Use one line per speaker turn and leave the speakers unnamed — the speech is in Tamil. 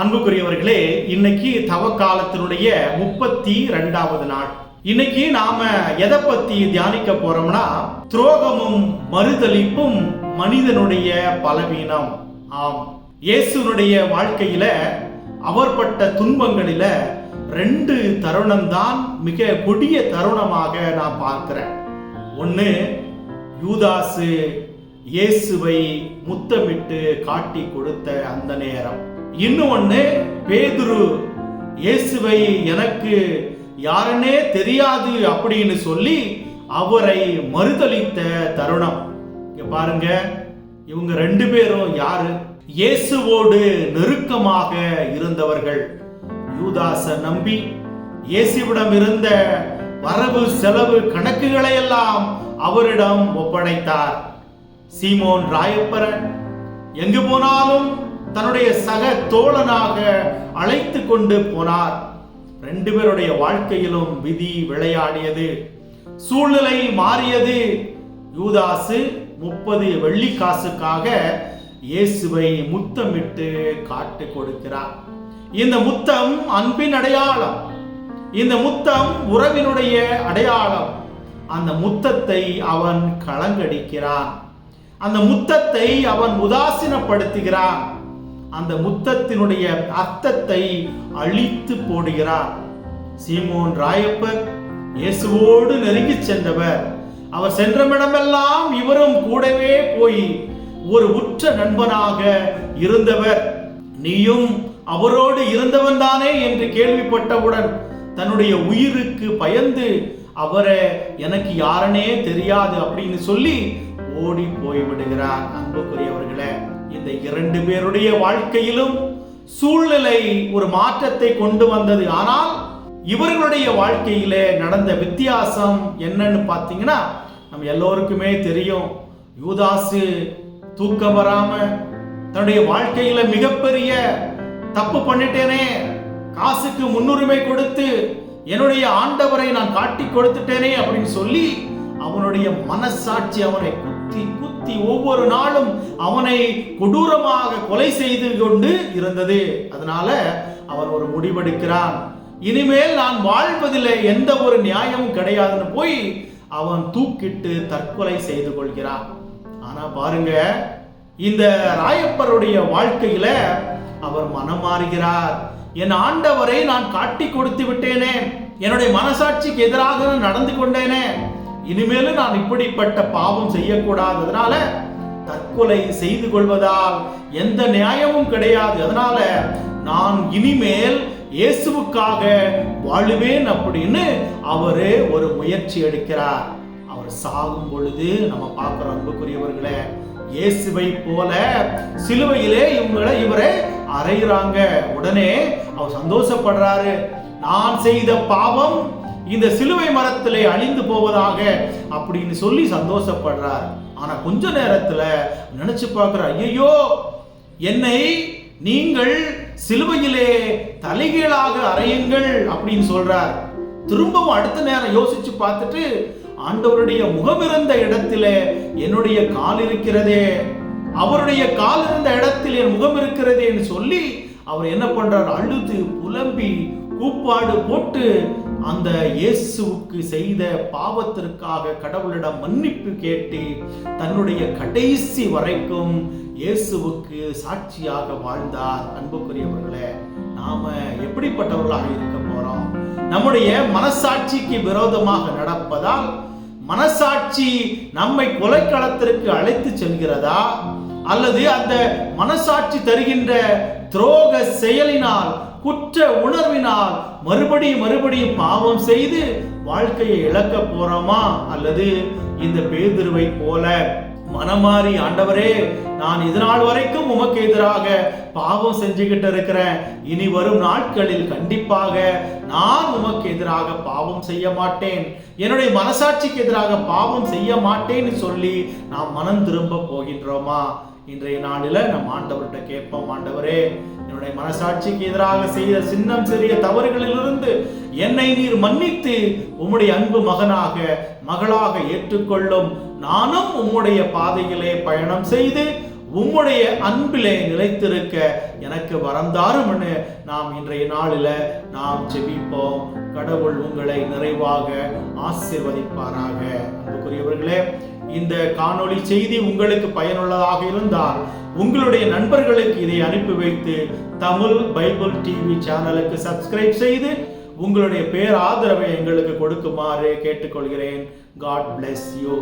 அன்புக்குரியவர்களே, இன்னைக்கு தவக்காலத்தினுடைய 32வது நாள். இன்னைக்கு நாம எதை பத்தி தியானிக்க போறோம்னா, துரோகமும் மறுதலிப்பும் மனிதனுடைய பலவீனம். ஆம், இயேசுனுடைய வாழ்க்கையில அவர் பட்ட துன்பங்களில 2 தருணம் தான் மிக கொடிய தருணமாக நான் பார்க்கிறேன். ஒன்னு, யூதாசு இயேசுவை முத்தமிட்டு காட்டி கொடுத்த அந்த நேரம். இன்னொன்னு, பேதுரு இயேசுவை எனக்கு யாருன்னே தெரியாது அப்படின்னு சொல்லி அவரை மறுதலித்த தருணம். இங்க பாருங்க, இவங்க 2 பேரும் யாரு? இயேசுவோடு நெருக்கமாக இருந்தவர்கள். யூதாச நம்பி இயேசுவிடம் இருந்த வரவு செலவு கணக்குகளை எல்லாம் அவரிடம் ஒப்படைத்தார். சீமோன் ராயப்பரன் எங்கு போனாலும் தன்னுடைய சக தோழனாக அழைத்து கொண்டு போனார். 2 பேருடைய வாழ்க்கையிலும் விதி விளையாடியது, சூழ்நிலை மாறியது. யூதாசு 30 வெள்ளிக்காசுக்காக இயேசுவை முத்தமிட்டு காட்டி கொடுக்கிறார். இந்த முத்தம் அன்பின் அடையாளம், இந்த முத்தம் உறவினுடைய அடையாளம். அந்த முத்தத்தை அவன் களங்கடிக்கிறான், அந்த முத்தத்தை அவன் உதாசீனப்படுத்துகிறான், அந்த முத்தத்தினுடைய அர்த்தத்தை அழித்து போடுகிறார். சீமோன் ராயப்பர் இயேசுவோடு நெருங்கி சென்றவர். அவர் சென்றமிடமெல்லாம் இவரும் கூடவே போய் ஒரு உற்ற நண்பனாக இருந்தவர். நீயும் அவரோடு இருந்தவன் தானே என்று கேள்விப்பட்டவுடன் தன்னுடைய உயிருக்கு பயந்து அவரை எனக்கு யாருனே தெரியாது அப்படின்னு சொல்லி ஓடி போய்விடுகிறார். அன்புக்குரியவர்களே, இந்த 2 பேருடைய வாழ்க்கையிலும் சூழ்நிலை ஒரு மாற்றத்தை கொண்டு வந்தது. ஆனால் இவர்களுடைய வாழ்க்கையில நடந்த வித்தியாசம் என்னன்னு பார்த்தீங்கன்னா, நம்ம எல்லோருக்குமே தெரியும். யூதாசு தூக்கம் வராம தன்னுடைய வாழ்க்கையில மிகப்பெரிய தப்பு பண்ணிட்டேனே, காசுக்கு முன்னுரிமை கொடுத்து என்னுடைய ஆண்டவரை நான் காட்டி கொடுத்துட்டேனே அப்படின்னு சொல்லி அவனுடைய மனசாட்சி அவனை குத்தி குத்தி ஒவ்வொரு நாளும் அவனை கொடூரமாக கொலை செய்து கொண்டு இருந்தது. அதனால அவன் ஒரு முடிவெடுக்கிறான், இனிமேல் நான் வாழ்வதில் எந்த ஒரு நியாயமும் கிடையாதுன்னு போய் அவன் தூக்கிட்டு தற்கொலை செய்து கொள்கிறான். ஆனா பாருங்க, இந்த ராயப்பருடைய வாழ்க்கையில அவர் மனம் மாறுகிறார். என் ஆண்டவரை நான் காட்டி கொடுத்து விட்டேனே, என்னுடைய மனசாட்சிக்கு எதிராக நடந்து கொண்டேனே, இனிமேலும் நான் இப்படிப்பட்ட பாவம் செய்யக்கூடாது, அதனால தற்கொலை செய்து கொள்வதால் எந்த நியாயமும் கிடையாது, அதனால நான் இனிமேல் இயேசுவுக்காக வாழுவேன் அப்படின்னு அவரு ஒரு முயற்சி எடுக்கிறார். அவர் சாகும் பொழுது நம்ம பார்க்கிறோம் அன்புக்குரியவர்களே, இயேசுவை போல சிலுவையிலே இவரை அறையிறாங்க. உடனே அவர் சந்தோஷப்படுறாரு. நான் செய்த பாவம் இந்த சிலுவை மரத்திலே அழிந்து போவதாக அப்படின்னு சொல்லி சந்தோஷப்படுறார். ஆனா கொஞ்ச நேரத்துல நினைச்சு பார்க்கிறார், ஐயோ, என்னை நீங்கள் சிலுவையிலே தலைகீழாக அறையுங்கள் அப்படின்னு சொல்றார். திரும்பவும் அடுத்த நேரம் யோசிச்சு பார்த்துட்டு, ஆண்டவருடைய முகம் இருந்த இடத்திலே என்னுடைய கால் இருக்கிறதே, அவருடைய கால் இருந்த இடத்தில் என் முகம் இருக்கிறதே என்று சொல்லி அவர் என்ன பண்றார், அழுது புலம்பி கூப்பாடு போட்டு அந்த இயேசுவுக்கு செய்த பாவத்திற்காக கடவுளிடம் மன்னிப்பு கேட்டு தன்னுடைய கடைசி வரைக்கும் இயேசுவுக்கு சாட்சியாக வாழ்ந்தார். அன்புக்குரியவர்களே, நாம எப்படிப்பட்டவர்களாக இருக்க போறோம்? நம்முடைய மனசாட்சிக்கு விரோதமாக நடப்பதால் மனசாட்சி நம்மை கொலைக்களத்திற்கு அழைத்து செல்கிறதா, அல்லது அந்த மனசாட்சி தருகின்ற துரோக செயலினால், குற்ற உணர்வினால் மறுபடியும் பாவம் செய்து வாழ்க்கையை இழக்க போறோமா, அல்லது இந்த பேதுருவை போல மனமாறி, ஆண்டவரே, நான் இதனால் வரைக்கும் உமக்கு எதிராக பாவம் செஞ்சுக்கிட்டு இருக்கிறேன், இனி வரும் நாட்களில் கண்டிப்பாக நான் உமக்கு எதிராக பாவம் செய்ய மாட்டேன், என்னுடைய மனசாட்சிக்கு எதிராக பாவம் செய்ய மாட்டேன்னு சொல்லி நாம் மனம் திரும்ப போகின்றோமா? இன்றைய நாளில நம் ஆண்டவர்கிட்ட கேட்போம், ஆண்டவரே, என்னுடைய மனசாட்சிக்கு எதிராக செய்த சின்னம் சிறிய தவறுகளிலிருந்து என்னை நீர் மன்னித்து உம்முடைய அன்பு மகனாக மகளாக ஏற்றுக்கொள்ளும். நானும் உம்முடைய பாதையிலே பயணம் செய்து உம்முடைய அன்பிலே நிலைத்திருக்க எனக்கு வரந்தாரும்னு நாம் இன்றைய நாளில் நாம் ஜெபிப்போம். கடவுள் உங்களை நிறைவாக ஆசீர்வதிப்பாராக. அன்புக்குரியவர்களே, இந்த காணொளி செய்தி உங்களுக்கு பயனுள்ளதாக இருந்தால் உங்களுடைய நண்பர்களுக்கு இதை அனுப்பி வைத்து தமிழ் பைபிள் டிவி சேனலுக்கு சப்ஸ்கிரைப் செய்து உங்களுடைய பேராதரவை எங்களுக்கு கொடுக்குமாறு கேட்டுக்கொள்கிறேன். God bless you.